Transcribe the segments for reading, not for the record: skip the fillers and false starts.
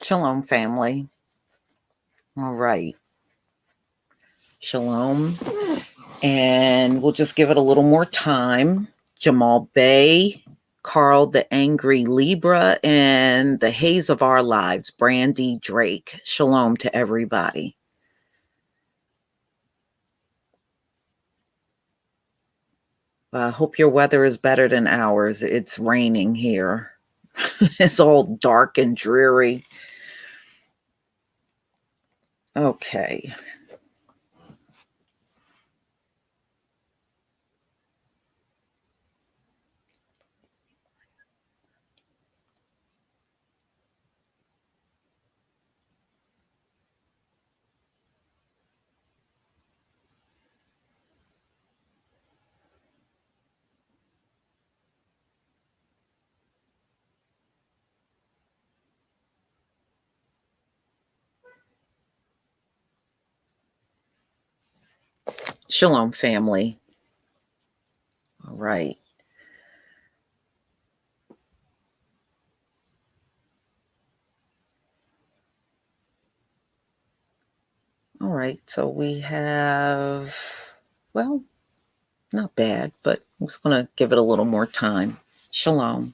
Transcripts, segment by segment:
Shalom, family. All right. Shalom. And we'll just give it a little more time. Jamal Bay, Carl the Angry Libra, and the Haze of Our Lives, Brandy Drake. Shalom to everybody. I hope your weather is better than ours. It's raining here. It's all dark and dreary. Okay. Shalom, family. All right. All right. So we have, well, not bad, but I'm just going to give it a little more time. Shalom.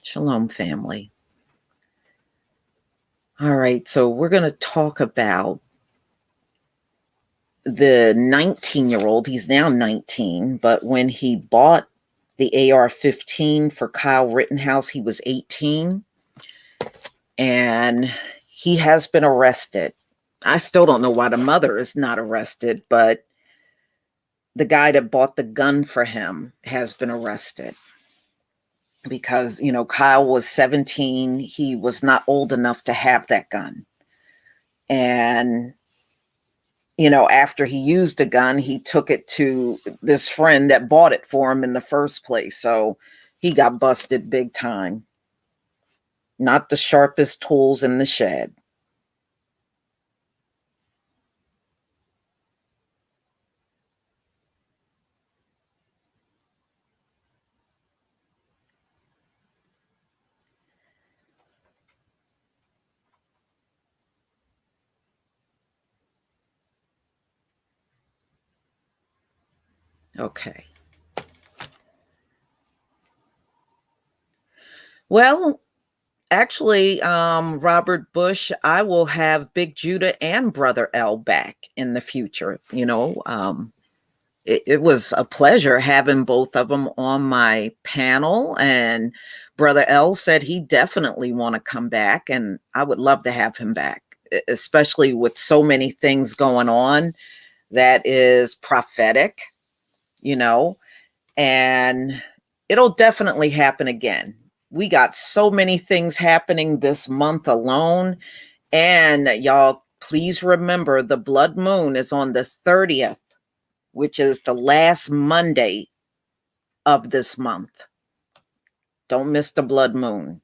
Shalom, family. All right. So we're going to talk about the 19-year-old. He's now 19, but when he bought the AR-15 for Kyle Rittenhouse, he was 18. And he has been arrested. I still don't know why the mother is not arrested, but the guy that bought the gun for him has been arrested. Because, Kyle was 17. He was not old enough to have that gun. And, after he used the gun, he took it to this friend that bought it for him in the first place. So he got busted big time. Not the sharpest tools in the shed. Okay. Well, actually, Robert Bush, I will have Big Judah and Brother L back in the future. It was a pleasure having both of them on my panel, and Brother L said he definitely want to come back, and I would love to have him back, especially with so many things going on that is prophetic, you know, and it'll definitely happen again. We got so many things happening this month alone. And y'all, please remember the blood moon is on the 30th, which is the last Monday of this month. Don't miss the blood moon.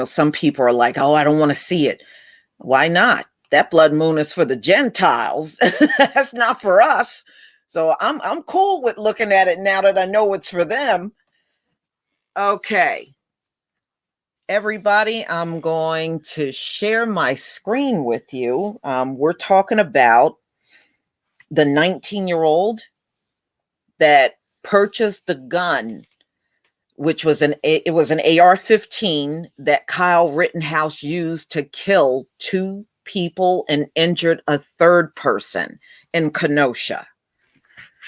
Some people are like, oh, I don't want to see it. Why not? That blood moon is for the Gentiles. That's not for us. So I'm cool with looking at it now that I know it's for them. Okay. Everybody, I'm going to share my screen with you. We're talking about the 19-year-old that purchased the gun, which was an AR-15 that Kyle Rittenhouse used to kill 2 people and injured a 3rd person in Kenosha.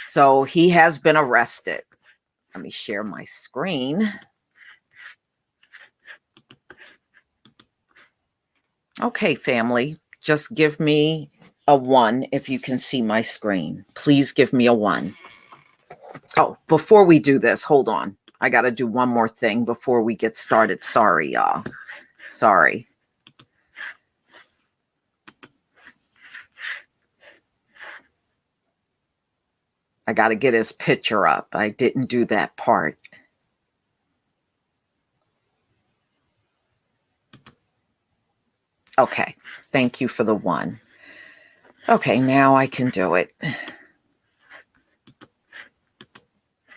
So he has been arrested. Let me share my screen. Okay, family, just give me a 1 if you can see my screen. Please give me a 1. Oh, before we do this, hold on. I got to do one more thing before we get started. Sorry, y'all. Sorry. I got to get his picture up. I didn't do that part. Okay. Thank you for the 1. Okay, now I can do it.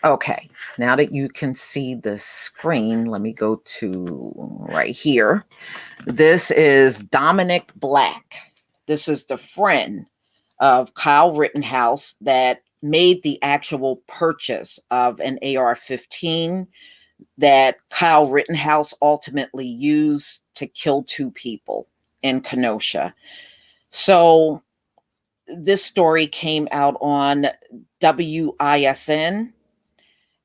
Okay, now that you can see the screen, let me go to right here. This is Dominick Black. This is the friend of Kyle Rittenhouse that made the actual purchase of an AR-15 that Kyle Rittenhouse ultimately used to kill 2 people in Kenosha. So this story came out on WISN,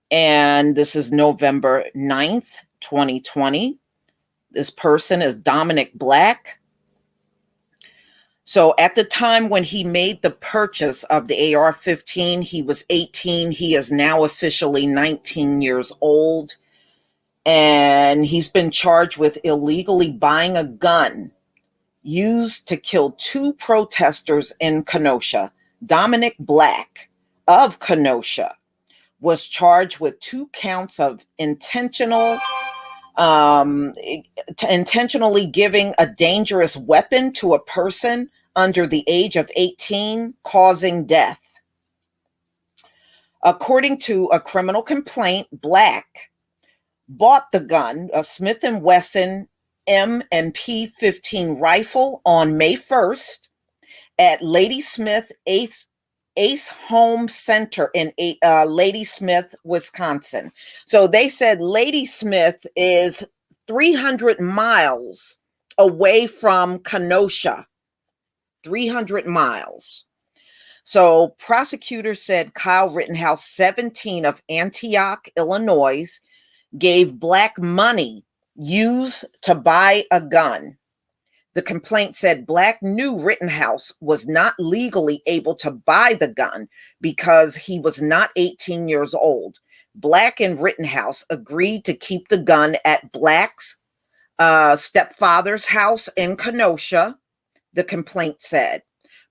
and this is November 9th, 2020. This person is Dominick Black. So at the time when he made the purchase of the AR-15, he was 18. He is now officially 19 years old. And he's been charged with illegally buying a gun used to kill 2 protesters in Kenosha. Dominick Black of Kenosha was charged with 2 counts of intentionally giving a dangerous weapon to a person under the age of 18, causing death. According to a criminal complaint, Black bought the gun, a Smith & Wesson M&P 15 rifle, on May 1st at Ladysmith Ace Home Center in Ladysmith, Wisconsin. So they said Ladysmith is 300 miles away from Kenosha. 300 miles. So prosecutors said Kyle Rittenhouse, 17, of Antioch, Illinois, gave Black money used to buy a gun. The complaint said Black knew Rittenhouse was not legally able to buy the gun because he was not 18 years old. Black and Rittenhouse agreed to keep the gun at Black's stepfather's house in Kenosha, the complaint said.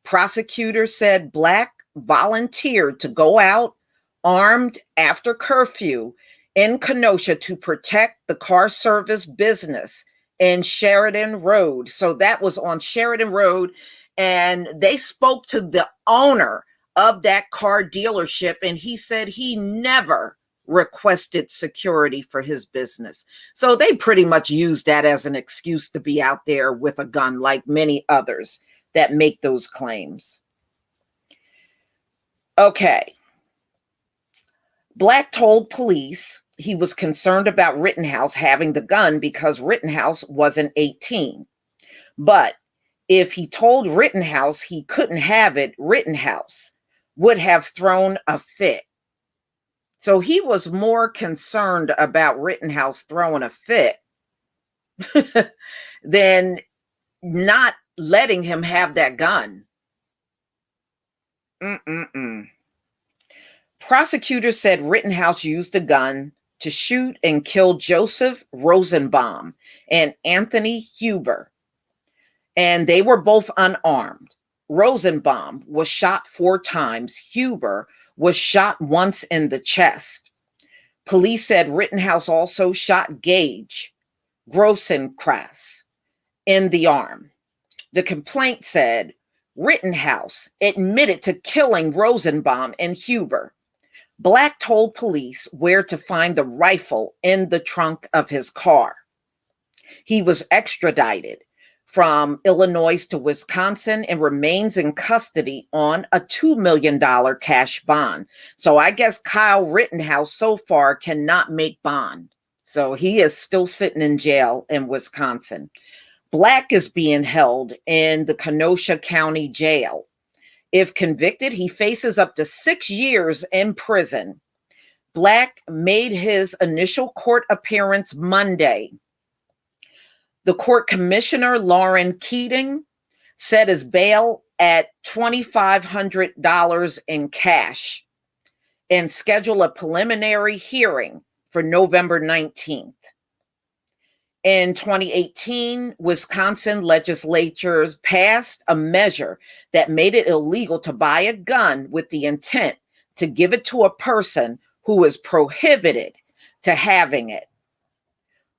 Prosecutors said Black volunteered to go out armed after curfew in Kenosha to protect the car service business in Sheridan Road. So that was on Sheridan Road. And they spoke to the owner of that car dealership, and he said he never requested security for his business. So they pretty much used that as an excuse to be out there with a gun, like many others that make those claims. Okay. Black told police he was concerned about Rittenhouse having the gun because Rittenhouse wasn't 18. But if he told Rittenhouse he couldn't have it, Rittenhouse would have thrown a fit. So he was more concerned about Rittenhouse throwing a fit than not letting him have that gun. Prosecutors said Rittenhouse used the gun to shoot and kill Joseph Rosenbaum and Anthony Huber, and they were both unarmed. Rosenbaum was shot 4 times. Huber was shot once in the chest. Police said Rittenhouse also shot Gage Grossenkreuz in the arm. The complaint said Rittenhouse admitted to killing Rosenbaum and Huber. Black told police where to find the rifle in the trunk of his car. He was extradited from Illinois to Wisconsin and remains in custody on a $2 million cash bond. So I guess Kyle Rittenhouse so far cannot make bond. So he is still sitting in jail in Wisconsin. Black is being held in the Kenosha County Jail. If convicted, he faces up to 6 years in prison. Black made his initial court appearance Monday. The court commissioner, Lauren Keating, set his bail at $2,500 in cash and scheduled a preliminary hearing for November 19th. In 2018, Wisconsin legislatures passed a measure that made it illegal to buy a gun with the intent to give it to a person who is prohibited to having it.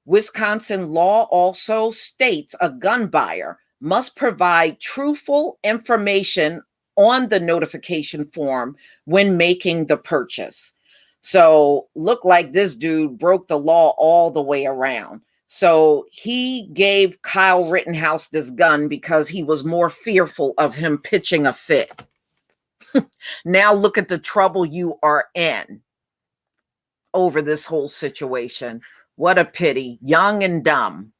Wisconsin law also states a gun buyer must provide truthful information on the notification form when making the purchase. So looked like this dude broke the law all the way around. So he gave Kyle Rittenhouse this gun because he was more fearful of him pitching a fit. Now look at the trouble you are in over this whole situation. What a pity. Young and dumb.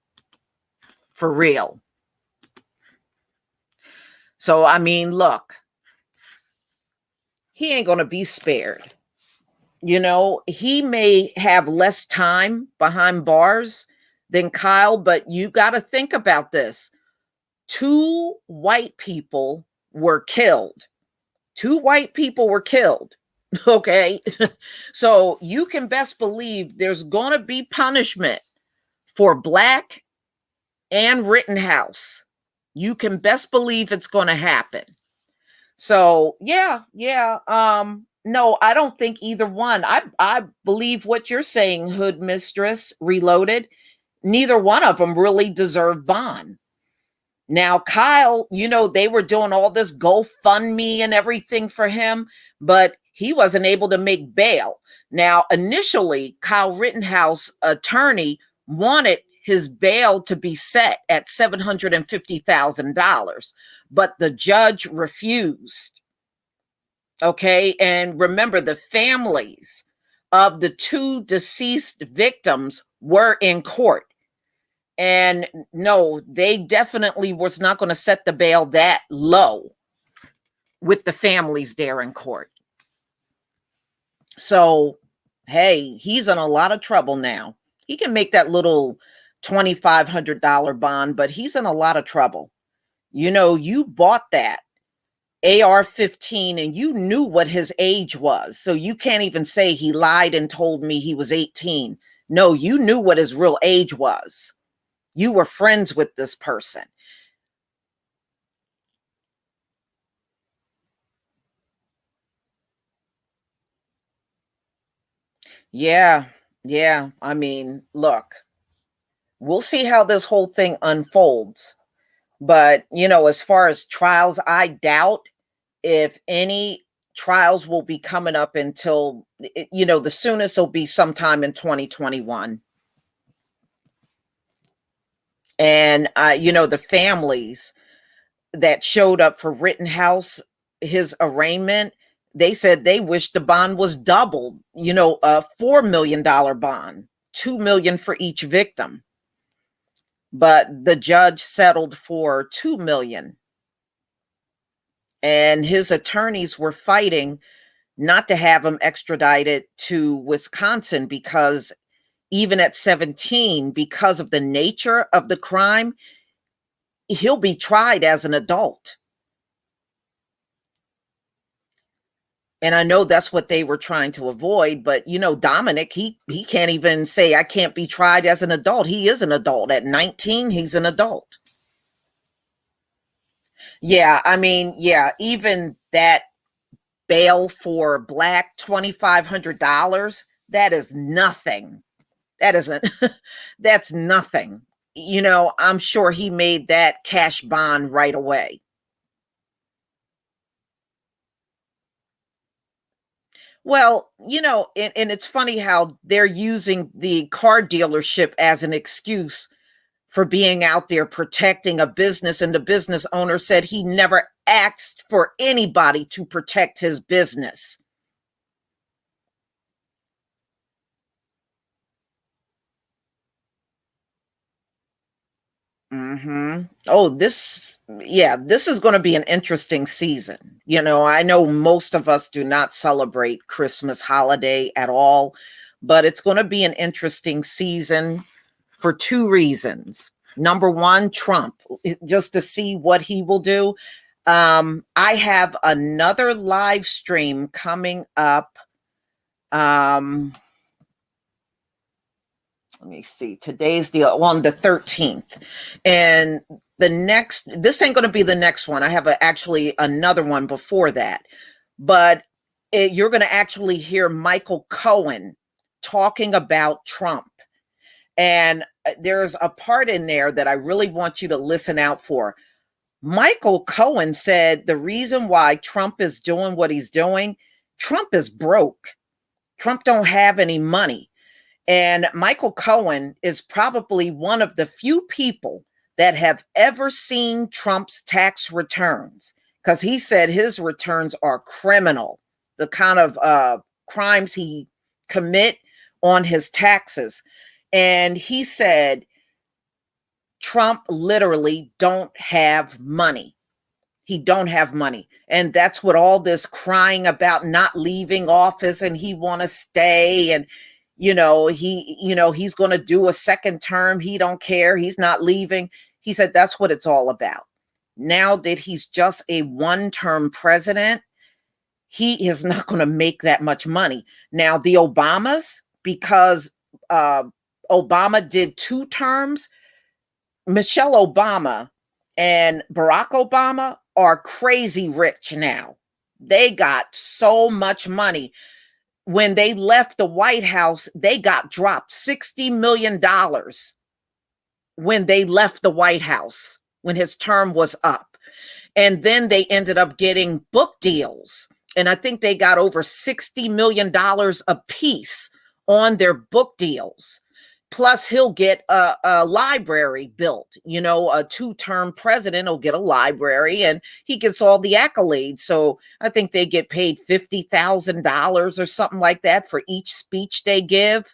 For real. So, I mean, look, he ain't going to be spared. You know, he may have less time behind bars than Kyle, but you got to think about this. 2 white people were killed. 2 white people were killed. Okay. So you can best believe there's going to be punishment for Black and Rittenhouse. You can best believe it's going to happen. So yeah. No, I don't think either one. I believe what you're saying, Hood Mistress Reloaded. Neither one of them really deserve bond. Now, Kyle, you know, they were doing all this GoFundMe and everything for him, but he wasn't able to make bail. Now, initially, Kyle Rittenhouse attorney wanted his bail to be set at $750,000, but the judge refused. Okay. And remember, the families of the 2 deceased victims were in court. And no, they definitely was not going to set the bail that low with the families there in court. So, hey, he's in a lot of trouble now. He can make that little $2,500 bond, but he's in a lot of trouble. You know, you bought that AR-15 and you knew what his age was. So you can't even say he lied and told me he was 18. No, you knew what his real age was. You were friends with this person. Yeah. I mean, look, we'll see how this whole thing unfolds. But, you know, as far as trials, I doubt if any trials will be coming up until, you know, the soonest will be sometime in 2021. And, you know, the families that showed up for Rittenhouse, his arraignment, they said they wished the bond was doubled, you know, a $4 million bond, $2 million for each victim. But the judge settled for $2 million. And his attorneys were fighting not to have him extradited to Wisconsin because even at 17, because of the nature of the crime, he'll be tried as an adult. And I know that's what they were trying to avoid, but you know, Dominick, he can't even say I can't be tried as an adult. He is an adult. At 19, he's an adult. Yeah, I mean, yeah, even that bail for Black, $2,500, that is nothing. That isn't, that's nothing. You know, I'm sure he made that cash bond right away. Well, you know, and it's funny how they're using the car dealership as an excuse for being out there protecting a business. And the business owner said he never asked for anybody to protect his business. Oh, this is going to be an interesting season. You know, I know most of us do not celebrate Christmas holiday at all, but it's going to be an interesting season for 2 reasons. Number one, Trump, just to see what he will do. I have another live stream coming up. Let me see. Today's on the 13th, and this ain't going to be the next one. I have actually another one before that, but you're going to actually hear Michael Cohen talking about Trump. And there's a part in there that I really want you to listen out for. Michael Cohen said the reason why Trump is doing what he's doing, Trump is broke. Trump don't have any money. And Michael Cohen is probably one of the few people that have ever seen Trump's tax returns, because he said his returns are criminal, the kind of crimes he commit on his taxes. And he said Trump literally don't have money. He don't have money. And that's what all this crying about not leaving office and he want to stay, and he's going to do a second term. He don't care. He's not leaving. He said that's what it's all about. Now that he's just a one-term president, he is not going to make that much money. Now, the Obamas, because Obama did 2 terms, Michelle Obama and Barack Obama are crazy rich now. They got so much money. When they left the White House, they got dropped $60 million when they left the White House, when his term was up. And then they ended up getting book deals. And I think they got over $60 million a piece on their book deals. Plus, he'll get a library built. A 2-term president will get a library and he gets all the accolades. So I think they get paid $50,000 or something like that for each speech they give.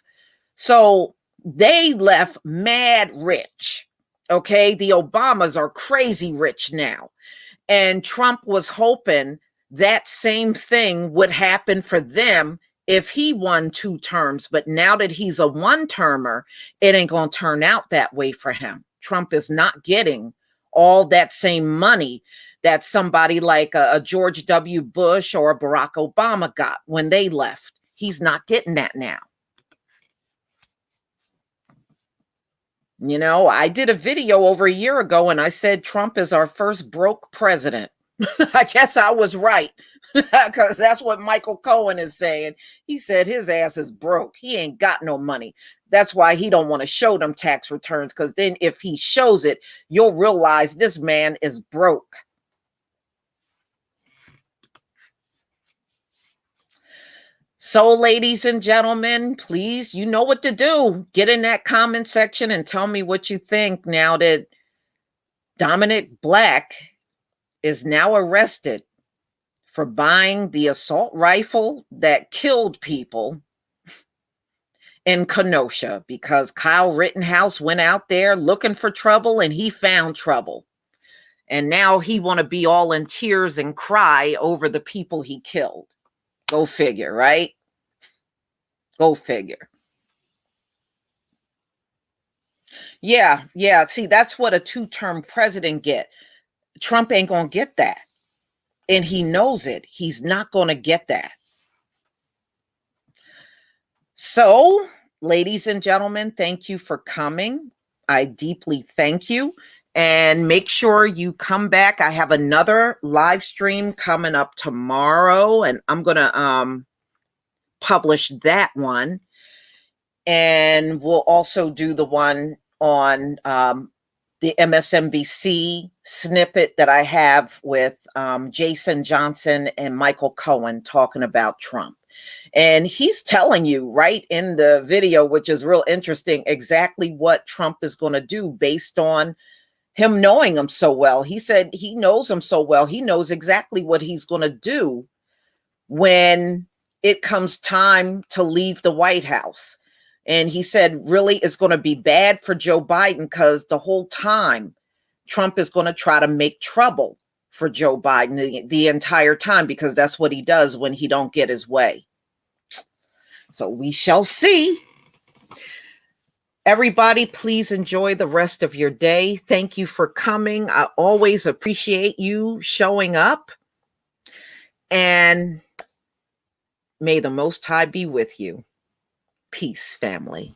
So they left mad rich. Okay. The Obamas are crazy rich now. And Trump was hoping that same thing would happen for them if he won 2 terms. But now that he's a 1-termer, it ain't going to turn out that way for him. Trump is not getting all that same money that somebody like a George W. Bush or a Barack Obama got when they left. He's not getting that now. I did a video over a year ago and I said Trump is our first broke president. I guess I was right, because that's what Michael Cohen is saying. He said his ass is broke. He ain't got no money. That's why he don't want to show them tax returns, because then if he shows it, you'll realize this man is broke. So, ladies and gentlemen, please, you know what to do. Get in that comment section and tell me what you think now that Dominick Black is now arrested for buying the assault rifle that killed people in Kenosha, because Kyle Rittenhouse went out there looking for trouble and he found trouble. And now he want to be all in tears and cry over the people he killed. Go figure, right? Go figure. Yeah. See, that's what a 2-term president get. Trump ain't going to get that. And he knows it. He's not going to get that. So, ladies and gentlemen, thank you for coming. I deeply thank you. And make sure you come back. I have another live stream coming up tomorrow, and I'm going to publish that one. And we'll also do the one on the MSNBC snippet that I have with Jason Johnson and Michael Cohen talking about Trump. And he's telling you right in the video, which is real interesting, exactly what Trump is going to do based on him knowing him so well. He said he knows him so well. He knows exactly what he's going to do when it comes time to leave the White House. And he said, really, it's going to be bad for Joe Biden, because the whole time Trump is going to try to make trouble for Joe Biden the entire time, because that's what he does when he don't get his way. So we shall see. Everybody, please enjoy the rest of your day. Thank you for coming. I always appreciate you showing up. And may the Most High be with you. Peace, family.